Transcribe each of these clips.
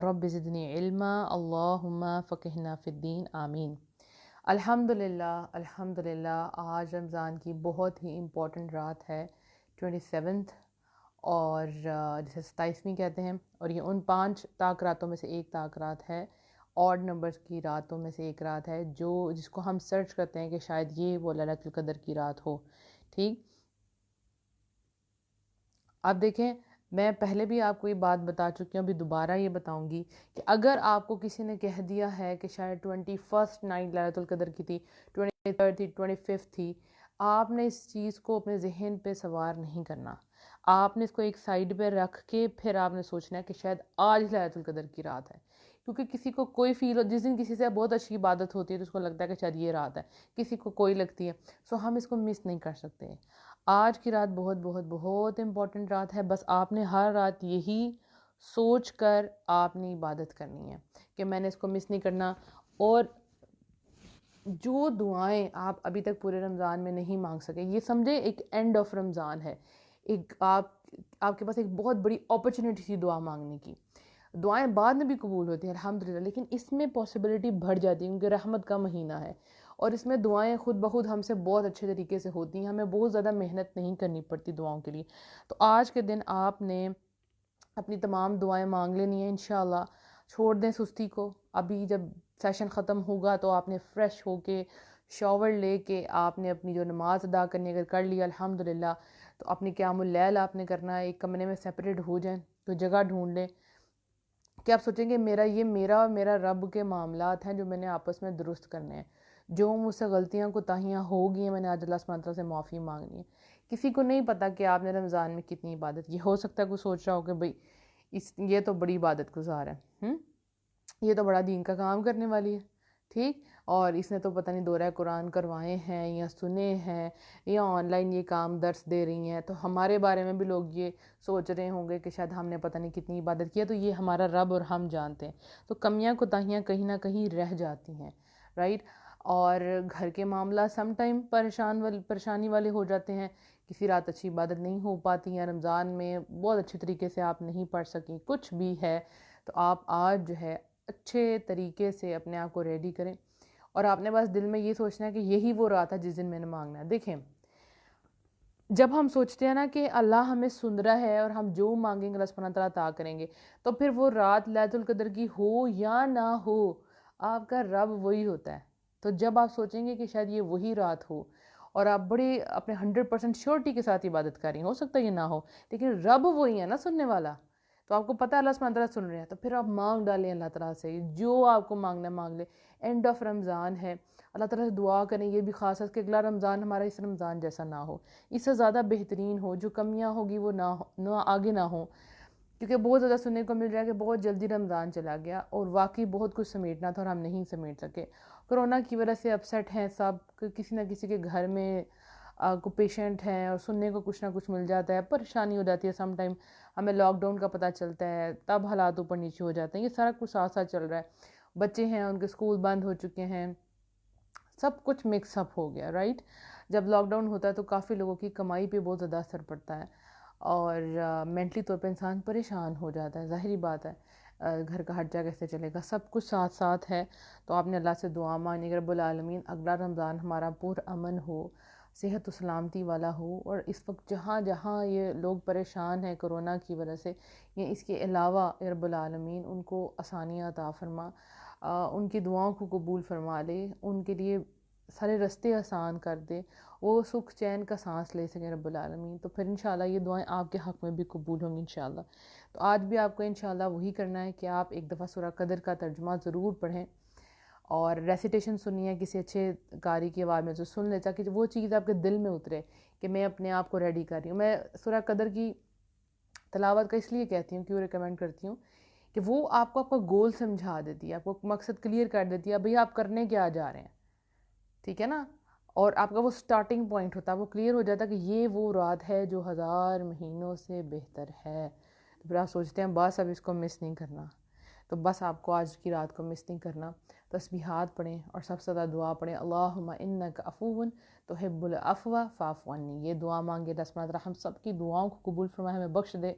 رب زدنی علما اللہم فقہنا فی الدین آمین۔ الحمدللہ آج رمضان کی بہت ہی امپورٹنٹ رات ہے 27 اور جسے 27ویں کہتے ہیں، اور یہ ان 5 طاق راتوں میں سے ایک طاق رات ہے، آڈ نمبرز کی راتوں میں سے ایک رات ہے جس کو ہم سرچ کرتے ہیں کہ شاید یہ وہ لیلۃ القدر کی رات ہو۔ ٹھیک، اب دیکھیں، میں پہلے بھی آپ کو یہ بات بتا چکی ہوں، ابھی دوبارہ یہ بتاؤں گی کہ اگر آپ کو کسی نے کہہ دیا ہے کہ شاید 21 نائٹ لیلۃ القدر کی تھی، 23 تھی، 25 تھی، آپ نے اس چیز کو اپنے ذہن پہ سوار نہیں کرنا۔ آپ نے اس کو ایک سائیڈ پہ رکھ کے پھر آپ نے سوچنا ہے کہ شاید آج لیلۃ القدر کی رات ہے، کیونکہ کسی کو کوئی فیل ہو، جس دن کسی سے بہت اچھی عبادت ہوتی ہے تو اس کو لگتا ہے کہ شاید یہ رات ہے، کسی کو کوئی لگتی ہے، سو ہم اس کو مس نہیں کر سکتے۔ آج کی رات بہت بہت بہت امپورٹنٹ رات ہے، بس آپ نے ہر رات یہی سوچ کر آپ نے عبادت کرنی ہے کہ میں نے اس کو مس نہیں کرنا۔ اور جو دعائیں آپ ابھی تک پورے رمضان میں نہیں مانگ سکے، یہ سمجھے ایک اینڈ آف رمضان ہے، ایک آپ کے پاس ایک بہت بڑی اپرچونٹی تھی دعا مانگنے کی۔ دعائیں بعد میں بھی قبول ہوتی ہیں الحمدللہ، لیکن اس میں پاسبلٹی بڑھ جاتی ہے کیونکہ رحمت کا مہینہ ہے، اور اس میں دعائیں خود بخود ہم سے بہت اچھے طریقے سے ہوتی ہیں، ہمیں بہت زیادہ محنت نہیں کرنی پڑتی دعاؤں کے لیے۔ تو آج کے دن آپ نے اپنی تمام دعائیں مانگ لینی ہیں انشاءاللہ۔ چھوڑ دیں سستی کو، ابھی جب سیشن ختم ہوگا تو آپ نے فریش ہو کے شاور لے کے آپ نے اپنی جو نماز ادا کرنی اگر کر لیا الحمدللہ، تو اپنی قیام اللیل آپ نے کرنا ہے، ایک کمرے میں سیپریٹ ہو جائیں، تو جگہ ڈھونڈ لیں کہ آپ سوچیں گے میرا اور میرا رب کے معاملات ہیں جو میں نے آپس میں درست کرنے ہیں، جو مجھ سے غلطیاں کوتاہیاں ہو گئی ہیں میں نے آج اللہ سبحانہ تعالیٰ سے معافی مانگنی ہے۔ کسی کو نہیں پتا کہ آپ نے رمضان میں کتنی عبادت کی، ہو سکتا ہے کوئی سوچ رہا ہو کہ بھئی یہ تو بڑی عبادت گزار ہے، یہ تو بڑا دین کا کام کرنے والی ہے، ٹھیک، اور اس نے تو پتہ نہیں دورہ قرآن کروائے ہیں یا سنے ہیں یا آن لائن یہ کام درس دے رہی ہیں، تو ہمارے بارے میں بھی لوگ یہ سوچ رہے ہوں گے کہ شاید ہم نے پتہ نہیں کتنی عبادت کی ہے، تو یہ ہمارا رب اور ہم جانتے ہیں۔ تو کمیاں کوتاہیاں کہیں نہ کہیں رہ جاتی ہیں، رائٹ۔ اور گھر کے معاملہ سم ٹائم پریشانی والے ہو جاتے ہیں، کسی رات اچھی عبادت نہیں ہو پاتی ہیں، رمضان میں بہت اچھے طریقے سے آپ نہیں پڑھ سکیں، کچھ بھی ہے، تو آپ آج جو ہے اچھے طریقے سے اپنے آپ کو ریڈی کریں، اور آپ نے بس دل میں یہ سوچنا ہے کہ یہی وہ رات ہے جس دن میں نے مانگنا ہے۔ دیکھیں، جب ہم سوچتے ہیں نا کہ اللہ ہمیں سن رہا ہے اور ہم جو مانگیں گے اللہ سبحانہ تعالیٰ عطا کریں گے، تو پھر وہ رات لیلۃ القدر کی ہو یا نہ ہو، آپ کا رب وہی ہوتا ہے۔ تو جب آپ سوچیں گے کہ شاید یہ وہی رات ہو اور آپ بڑے اپنے 100% شیورٹی کے ساتھ عبادت کر رہی ہیں، ہو سکتا ہے یہ نہ ہو، لیکن رب وہی ہے نا سننے والا، تو آپ کو پتہ ہے اللہ سبحانہ تعالیٰ سن رہے ہیں، تو پھر آپ مانگ ڈالیں اللہ تعالیٰ سے جو آپ کو مانگنا ہے مانگ لیں۔ اینڈ آف رمضان ہے، اللہ تعالیٰ سے دعا کریں، یہ بھی خاص ہے کہ اگلا رمضان ہمارا اس رمضان جیسا نہ ہو، اس سے زیادہ بہترین ہو، جو کمیاں ہوگی وہ نہ آگے نہ ہوں، کیونکہ بہت زیادہ سننے کو مل رہا ہے کہ بہت جلدی رمضان چلا گیا اور واقعی بہت کچھ سمیٹنا تھا اور ہم نہیں سمیٹ سکے۔ کرونا کی وجہ سے اپسیٹ ہیں سب، کسی نہ کسی کے گھر میں کو پیشنٹ ہیں اور سننے کو کچھ نہ کچھ مل جاتا ہے، پریشانی ہو جاتی ہے، سم ٹائم ہمیں لاک ڈاؤن کا پتہ چلتا ہے، تب حالات اوپر نیچے ہو جاتے ہیں، یہ سارا کچھ ساتھ ساتھ چل رہا ہے، بچے ہیں ان کے سکول بند ہو چکے ہیں، سب کچھ مکس اپ ہو گیا، رائٹ۔ جب لاک ڈاؤن ہوتا ہے تو کافی لوگوں کی کمائی پہ بہت زیادہ اثر پڑتا ہے اور مینٹلی طور پہ انسان پریشان ہو جاتا ہے، ظاہری بات ہے، گھر کا خرچہ کیسے چلے گا، سب کچھ ساتھ ساتھ ہے۔ تو آپ نے اللہ سے دعا مانگی کہ رب العالمین اگلا رمضان ہمارا پر امن ہو، صحت و سلامتی والا ہو، اور اس وقت جہاں جہاں یہ لوگ پریشان ہیں کرونا کی وجہ سے، یہ اس کے علاوہ رب العالمین ان کو آسانیاں عطا فرما، ان کی دعاؤں کو قبول فرما لے، ان کے لیے سارے رستے آسان کر دے، وہ سکھ چین کا سانس لے سکیں رب العالمین، تو پھر انشاءاللہ یہ دعائیں آپ کے حق میں بھی قبول ہوں گی انشاءاللہ۔ تو آج بھی آپ کو انشاءاللہ وہی کرنا ہے کہ آپ ایک دفعہ سورہ قدر کا ترجمہ ضرور پڑھیں اور ریسیٹیشن سنی ہے کسی اچھے قاری کی آواز میں، جو سن لے تاکہ وہ چیز آپ کے دل میں اترے کہ میں اپنے آپ کو ریڈی کر رہی ہوں۔ میں سورہ قدر کی تلاوت کا اس لیے کہتی ہوں، کیوں ریکمینڈ کرتی ہوں کہ وہ آپ کو آپ کا گول سمجھا دیتی ہے، آپ کو مقصد کلیئر کر دیتی ہے، بھئی آپ کرنے کیا جا رہے ہیں، ٹھیک ہے نا، اور آپ کا وہ سٹارٹنگ پوائنٹ ہوتا ہے، وہ کلیئر ہو جاتا ہے کہ یہ وہ رات ہے جو 1000 مہینوں سے بہتر ہے، تو پھر آپ سوچتے ہیں بس اب اس کو مس نہیں کرنا، تو بس آپ کو آج کی رات کو مس نہیں کرنا، تسبیحات پڑھیں اور سب سے زیادہ دعا پڑھیں، اللہم انک عفو تحب العفو فاعف عنی، یہ دعا مانگے اللہ سبحانہ وتعالیٰ ہم سب کی دعاؤں کو قبول فرمائے، ہمیں بخش دے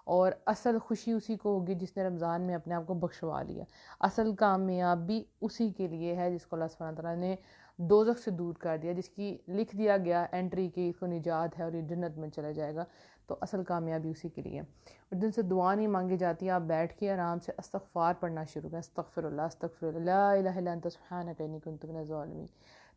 اور اصل خوشی اسی کو ہوگی جس نے رمضان میں اپنے آپ کو بخشوا لیا. اصل کامیابی اسی کے لیے ہے جس کو اللہ سبحانہ تعالیٰ نے دوزخ سے دور کر دیا، جس کی لکھ دیا گیا انٹری کی اس کو نجات ہے اور یہ جنت میں چلا جائے گا. تو اصل کامیابی اسی کے لیے. اور جن سے دعا نہیں مانگی جاتی، آپ بیٹھ کے آرام سے استغفار پڑھنا شروع کریں. استغفر اللہ استغفر اللہ لا الہ الا انت سبحانک انی کنت من الظالمین.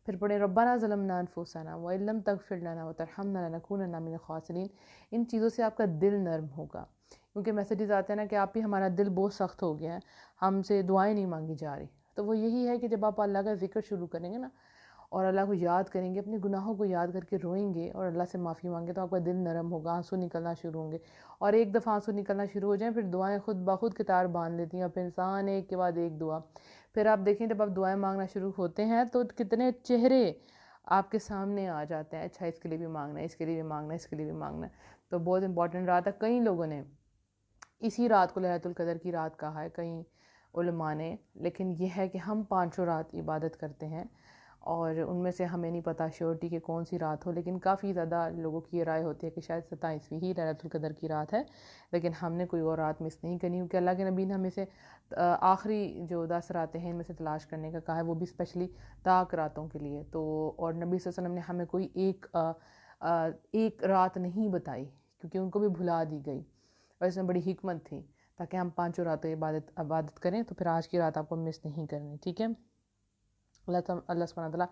پھر پڑھیں ربنا ظلمنا انفسنا وان لم تغفر لنا وترحمنا لنکونن من الخاسرین. ان چیزوں سے آپ کا دل نرم ہوگا، کیونکہ میسیجز آتے ہیں نا کہ آپ بھی ہمارا دل بہت سخت ہو گیا ہے، ہم سے دعائیں نہیں مانگی جا رہی. تو وہ یہی ہے کہ جب آپ اللہ کا ذکر شروع کریں گے نا اور اللہ کو یاد کریں گے، اپنے گناہوں کو یاد کر کے روئیں گے اور اللہ سے معافی مانگے، تو آپ کا دل نرم ہوگا، آنسو نکلنا شروع ہوں گے. اور ایک دفعہ آنسو نکلنا شروع ہو جائیں پھر دعائیں خود بخود قطار باندھ لیتی ہیں، اور پھر انسان ایک کے بعد ایک دعا. پھر آپ دیکھیں جب آپ دعائیں مانگنا شروع ہوتے ہیں تو کتنے چہرے آپ کے سامنے آ جاتے ہیں. اچھا اس کے لیے بھی مانگنا ہے، اس کے لیے بھی مانگنا ہے، اس کے لیے بھی مانگنا ہے. تو بہت امپورٹنٹ رات ہے. کئی لوگوں نے اسی رات کو لیلۃ القدر کی رات کہا ہے، کئی علماء نے، لیکن یہ ہے کہ ہم 5 رات عبادت کرتے ہیں اور ان میں سے ہمیں نہیں پتہ شیورٹی کہ کون سی رات ہو، لیکن کافی زیادہ لوگوں کی یہ رائے ہوتی ہے کہ شاید 27ویں ہی لیلۃ القدر کی رات ہے. لیکن ہم نے کوئی اور رات مس نہیں کرنی، کیونکہ اللہ کے نبی نے ہمیں سے آخری جو 10 راتیں ہیں ان میں سے تلاش کرنے کا کہا ہے، وہ بھی اسپیشلی طاق راتوں کے لیے. تو اور نبی صلی اللہ علیہ وسلم نے ہمیں کوئی ایک رات نہیں بتائی، کیونکہ ان کو بھی بھلا دی گئی اور اس میں بڑی حکمت تھی تاکہ ہم 5 راتوں عبادت کریں. تو پھر آج کی رات آپ کو مس نہیں کرنی، ٹھیک ہے. اللہ سبحانہ تعالیٰ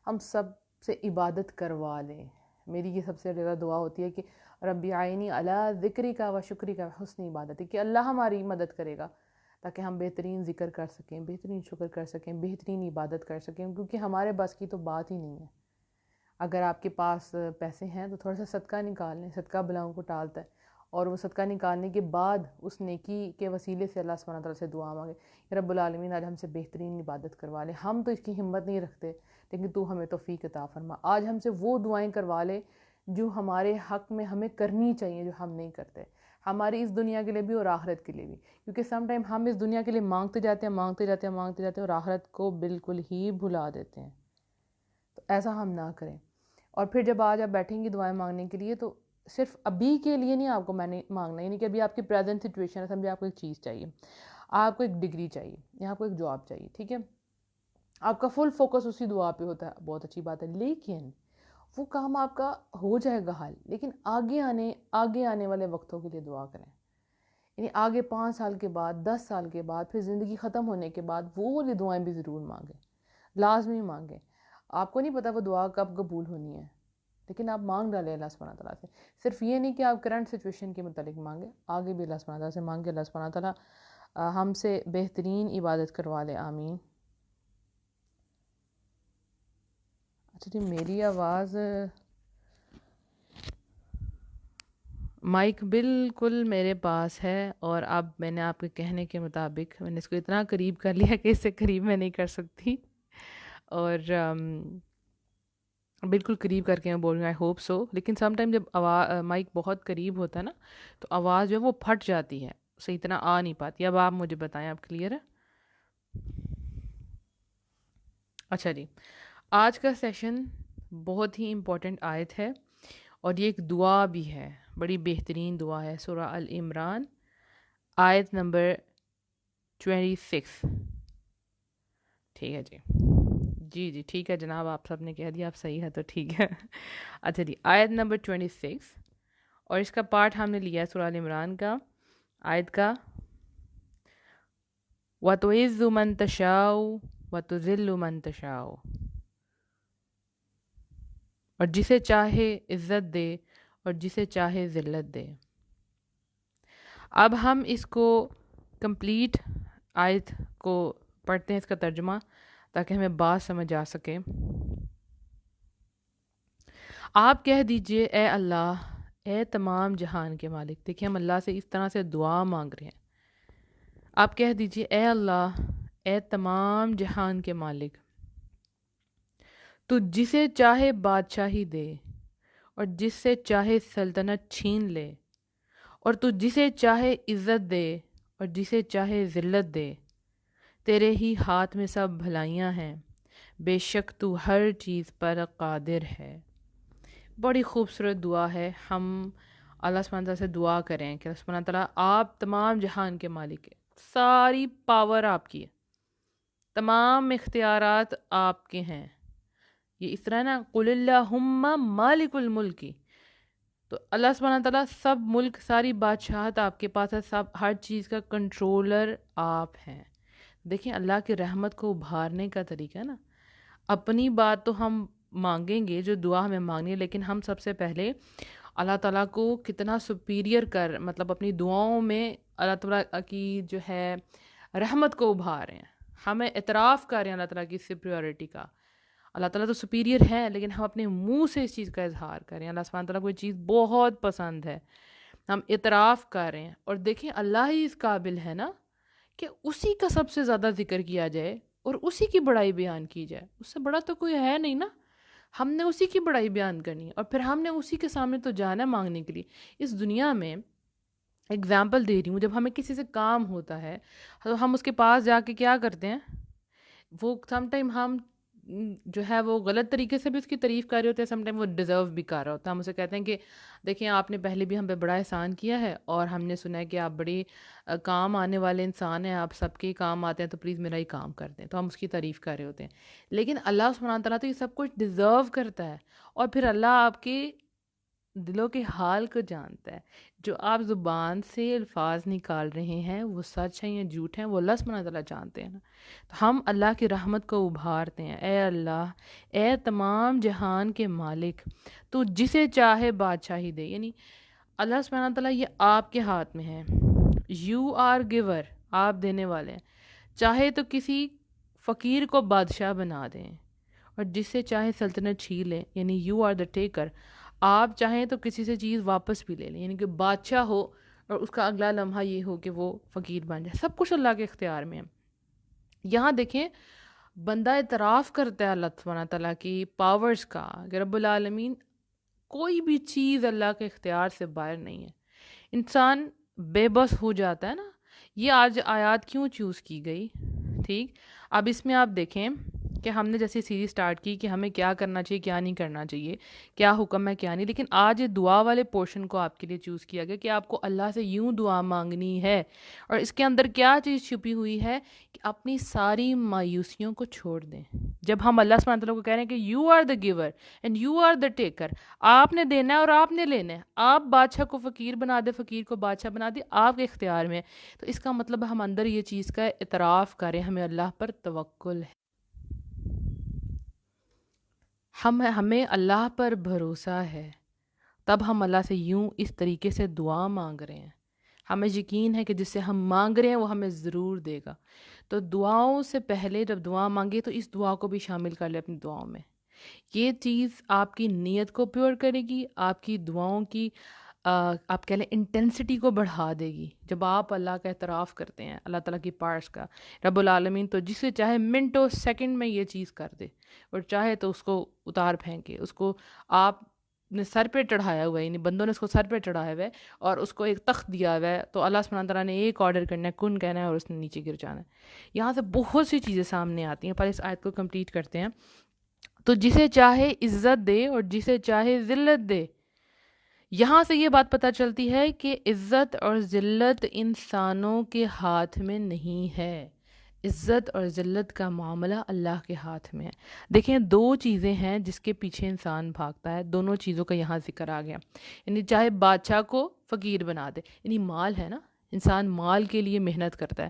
ہم سب سے عبادت کروا لیں. میری یہ سب سے زیادہ دعا ہوتی ہے کہ ربی آئینی علی ذکری کا و شکری کا حسن عبادت، کہ اللہ ہماری مدد کرے گا تاکہ ہم بہترین ذکر کر سکیں، بہترین شکر کر سکیں، بہترین عبادت کر سکیں، کیونکہ ہمارے بس کی تو بات ہی نہیں ہے. اگر آپ کے پاس پیسے ہیں تو تھوڑا سا صدقہ نکال لیں، صدقہ بلاؤں کو ٹالتا ہے. اور وہ صدقہ نکالنے کے بعد اس نیکی کے وسیلے سے اللہ سبحانہ تعالیٰ سے دعا مانگے کہ رب العالمین آج ہم سے بہترین عبادت کروا لے. ہم تو اس کی ہمت نہیں رکھتے، لیکن تو ہمیں توفیق عطا فرما. آج ہم سے وہ دعائیں کروا لے جو ہمارے حق میں ہمیں کرنی چاہیے، جو ہم نہیں کرتے، ہماری اس دنیا کے لیے بھی اور آخرت کے لیے بھی. کیونکہ سم ٹائم ہم اس دنیا کے لیے مانگتے جاتے ہیں اور آخرت کو بالکل ہی بھلا دیتے ہیں. تو ایسا ہم نہ کریں. اور پھر جب آج آپ بیٹھیں گی دعائیں مانگنے کے لیے تو صرف ابھی کے لیے نہیں آپ کو میں نے مانگنا، یعنی کہ ابھی آپ کی پریزنٹ سچویشن ہے، سمجھے آپ کو ایک چیز چاہیے، آپ کو ایک ڈگری چاہیے، یا آپ کو ایک جاب چاہیے، ٹھیک ہے. آپ کا فل فوکس اسی دعا پہ ہوتا ہے، بہت اچھی بات ہے. لیکن وہ کام آپ کا ہو جائے گا حل، لیکن آگے آنے والے وقتوں کے لیے دعا کریں. یعنی آگے 5 سال کے بعد، 10 سال کے بعد، پھر زندگی ختم ہونے کے بعد وہ والی دعائیں بھی ضرور مانگیں، لازمی مانگیں. آپ کو نہیں پتہ وہ دعا کب قبول ہونی ہے، لیکن آپ مانگ ڈالیں اللہ سبحانہ تعالیٰ سے. صرف یہ نہیں کہ آپ کرنٹ سچویشن کے متعلق مانگیں، آگے بھی اللہ سبحانہ تعالیٰ سے مانگیں. اللہ سبحانہ تعالیٰ ہم سے بہترین عبادت کروا لے، آمین. اچھا جی، میری آواز مائک بالکل میرے پاس ہے، اور اب میں نے آپ کے کہنے کے مطابق میں نے اس کو اتنا قریب کر لیا کہ اس سے قریب میں نہیں کر سکتی، اور بالکل قریب کر کے میں بول رہی ہوں. I hope so. لیکن سم ٹائم جب مائک بہت قریب ہوتا ہے نا تو آواز جو ہے وہ پھٹ جاتی ہے، صحیح طرح آ نہیں پاتی. اب آپ مجھے بتائیں آپ کلیئر ہے؟ اچھا جی، آج کا سیشن بہت ہی امپورٹنٹ آیت ہے اور یہ ایک دعا بھی ہے، بڑی بہترین دعا ہے. سورہ العمران آیت نمبر 26. ٹھیک ہے جی ٹھیک ہے جناب، آپ سب نے کہہ دیا آپ صحیح ہے تو ٹھیک ہے. اچھا جی، آیت نمبر 26، اور اس کا پارٹ ہم نے لیا ہے سورہ العمران کا آیت کا. وَتُعِزُّ مَن تَشَاءُ وَتُذِلُّ مَن تَشَاءُ، اور جسے چاہے عزت دے اور جسے چاہے ذلت دے. اب ہم اس کو کمپلیٹ آیت کو پڑھتے ہیں، اس کا ترجمہ، تاکہ ہمیں بات سمجھ آ سکے. آپ کہہ دیجئے اے اللہ، اے تمام جہان کے مالک. دیکھیں ہم اللہ سے اس طرح سے دعا مانگ رہے ہیں. آپ کہہ دیجئے اے اللہ، اے تمام جہان کے مالک، تو جسے چاہے بادشاہی دے اور جس سے چاہے سلطنت چھین لے، اور تو جسے چاہے عزت دے اور جسے چاہے ذلت دے. تیرے ہی ہاتھ میں سب بھلائیاں ہیں، بے شک تو ہر چیز پر قادر ہے. بڑی خوبصورت دعا ہے. ہم اللہ سبحانہ تعالیٰ سے دعا کریں کہ اللہ سبحانہ تعالیٰ آپ تمام جہان کے مالک ہیں، ساری پاور آپ کی ہے، تمام اختیارات آپ کے ہیں. یہ اس طرح نا قل اللہم مالک الملک، تو اللہ سبحانہ تعالیٰ سب ملک، ساری بادشاہت آپ کے پاس ہے، سب ہر چیز کا کنٹرولر آپ ہیں. دیکھیں اللہ کی رحمت کو ابھارنے کا طریقہ ہے نا، اپنی بات تو ہم مانگیں گے جو دعا ہمیں مانگنی ہے، لیکن ہم سب سے پہلے اللہ تعالیٰ کو کتنا سپیریئر کر مطلب اپنی دعاؤں میں اللہ تعالیٰ کی جو ہے رحمت کو ابھار رہے ہیں، ہمیں اعتراف کر رہے ہیں اللہ تعالیٰ کی سپیریورٹی کا. اللہ تعالیٰ تو سپیریئر ہے، لیکن ہم اپنے منہ سے اس چیز کا اظہار کریں. اللہ سبحانہ تعالیٰ کو یہ چیز بہت پسند ہے، ہم اعتراف کر رہے ہیں. اور دیکھیں اللہ ہی اس قابل ہے نا کہ اسی کا سب سے زیادہ ذکر کیا جائے اور اسی کی بڑائی بیان کی جائے. اس سے بڑا تو کوئی ہے نہیں نا، ہم نے اسی کی بڑائی بیان کرنی ہے، اور پھر ہم نے اسی کے سامنے تو جانا ہے مانگنے کے لیے. اس دنیا میں اگزامپل دے رہی ہوں، جب ہمیں کسی سے کام ہوتا ہے تو ہم اس کے پاس جا کے کیا کرتے ہیں، وہ سم ٹائم ہم جو ہے وہ غلط طریقے سے بھی اس کی تعریف کر رہے ہوتے ہیں، سم ٹائم وہ ڈیزرو بھی کر رہا ہوتا ہے. ہم اسے کہتے ہیں کہ دیکھیں آپ نے پہلے بھی ہم پہ بڑا احسان کیا ہے، اور ہم نے سنا ہے کہ آپ بڑی کام آنے والے انسان ہیں، آپ سب کے کام آتے ہیں، تو پلیز میرا ہی کام کر دیں. تو ہم اس کی تعریف کر رہے ہوتے ہیں. لیکن اللہ سبحانہ تعالیٰ تو یہ سب کچھ ڈیزرو کرتا ہے، اور پھر اللہ آپ کے دلوں کے حال کو جانتا ہے. جو آپ زبان سے الفاظ نکال رہے ہیں وہ سچ ہیں یا جھوٹ ہیں، وہ اللہ سبحانہ تعالیٰ جانتے ہیں نا. تو ہم اللہ کی رحمت کو ابھارتے ہیں، اے اللہ، اے تمام جہان کے مالک، تو جسے چاہے بادشاہی دے. یعنی اللہ سبحانہ تعالیٰ یہ آپ کے ہاتھ میں ہے. یو آر گیور، آپ دینے والے ہیں. چاہے تو کسی فقیر کو بادشاہ بنا دیں، اور جس سے چاہے سلطنت چھین لیں. یعنی یو آر دا ٹیکر. آپ چاہیں تو کسی سے چیز واپس بھی لے لیں، یعنی کہ بادشاہ ہو اور اس کا اگلا لمحہ یہ ہو کہ وہ فقیر بن جائے. سب کچھ اللہ کے اختیار میں ہے. یہاں دیکھیں بندہ اعتراف کرتا ہے اللہ سبحانہ تعالیٰ کی پاورز کا کہ رب العالمین کوئی بھی چیز اللہ کے اختیار سے باہر نہیں ہے. انسان بے بس ہو جاتا ہے نا. یہ آج آیات کیوں چوز کی گئی؟ ٹھیک، اب اس میں آپ دیکھیں کہ ہم نے جیسے سیریز سٹارٹ کی کہ ہمیں کیا کرنا چاہیے، کیا نہیں کرنا چاہیے، کیا حکم ہے کیا نہیں. لیکن آج یہ دعا والے پورشن کو آپ کے لیے چوز کیا گیا کہ آپ کو اللہ سے یوں دعا مانگنی ہے، اور اس کے اندر کیا چیز چھپی ہوئی ہے کہ اپنی ساری مایوسیوں کو چھوڑ دیں. جب ہم اللہ سبحانہ تعالیٰ کو کہہ رہے ہیں کہ you are the giver and you are the taker, آپ نے دینا ہے اور آپ نے لینا ہے. آپ بادشاہ کو فقیر بنا دے، فقیر کو بادشاہ بنا دے، آپ کے اختیار میں. تو اس کا مطلب ہم اندر یہ چیز کا اعتراف کریں، ہمیں اللہ پر توکل ہے، ہمیں اللہ پر بھروسہ ہے. تب ہم اللہ سے یوں اس طریقے سے دعا مانگ رہے ہیں. ہمیں یقین ہے کہ جس سے ہم مانگ رہے ہیں وہ ہمیں ضرور دے گا. تو دعاؤں سے پہلے جب دعا مانگے تو اس دعا کو بھی شامل کر لیں اپنی دعاؤں میں. یہ چیز آپ کی نیت کو پیور کرے گی، آپ کی دعاؤں کی آپ کہہ لیں انٹینسٹی کو بڑھا دے گی. جب آپ اللہ کا اعتراف کرتے ہیں، اللہ تعالیٰ کی پارٹس کا، رب العالمین تو جسے چاہے منٹوں سیکنڈ میں یہ چیز کر دے، اور چاہے تو اس کو اتار پھینکے. اس کو آپ نے سر پہ چڑھایا ہوا ہے، یعنی بندوں نے اس کو سر پہ چڑھایا ہوا ہے اور اس کو ایک تخت دیا ہوا ہے، تو اللہ سبحانہ تعالیٰ نے ایک آرڈر کرنا ہے، کن کہنا ہے، اور اس نے نیچے گر جانا ہے. یہاں سے بہت سی چیزیں سامنے آتی ہیں. پہلے اس آیت کو کمپلیٹ کرتے ہیں. تو جسے چاہے عزت دے اور جسے چاہے ذلت دے. یہاں سے یہ بات پتہ چلتی ہے کہ عزت اور ذلت انسانوں کے ہاتھ میں نہیں ہے. عزت اور ذلت کا معاملہ اللہ کے ہاتھ میں ہے. دیکھیں دو چیزیں ہیں جس کے پیچھے انسان بھاگتا ہے، دونوں چیزوں کا یہاں ذکر آ گیا. یعنی چاہے بادشاہ کو فقیر بنا دے، یعنی مال ہے نا، انسان مال کے لیے محنت کرتا ہے،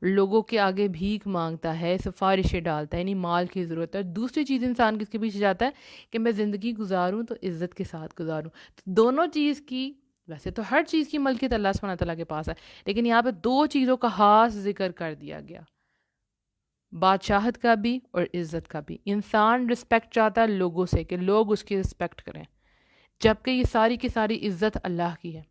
لوگوں کے آگے بھیک مانگتا ہے، سفارشیں ڈالتا ہے، یعنی مال کی ضرورت ہے. دوسری چیز انسان کس کے پیچھے جاتا ہے کہ میں زندگی گزاروں تو عزت کے ساتھ گزاروں. تو دونوں چیز کی، ویسے تو ہر چیز کی ملکیت اللہ سبحانہ تعالیٰ کے پاس ہے، لیکن یہاں پہ دو چیزوں کا خاص ذکر کر دیا گیا، بادشاہت کا بھی اور عزت کا بھی. انسان رسپیکٹ چاہتا ہے لوگوں سے کہ لوگ اس کی رسپیکٹ کریں، جبکہ یہ ساری کی ساری عزت اللہ کی ہے.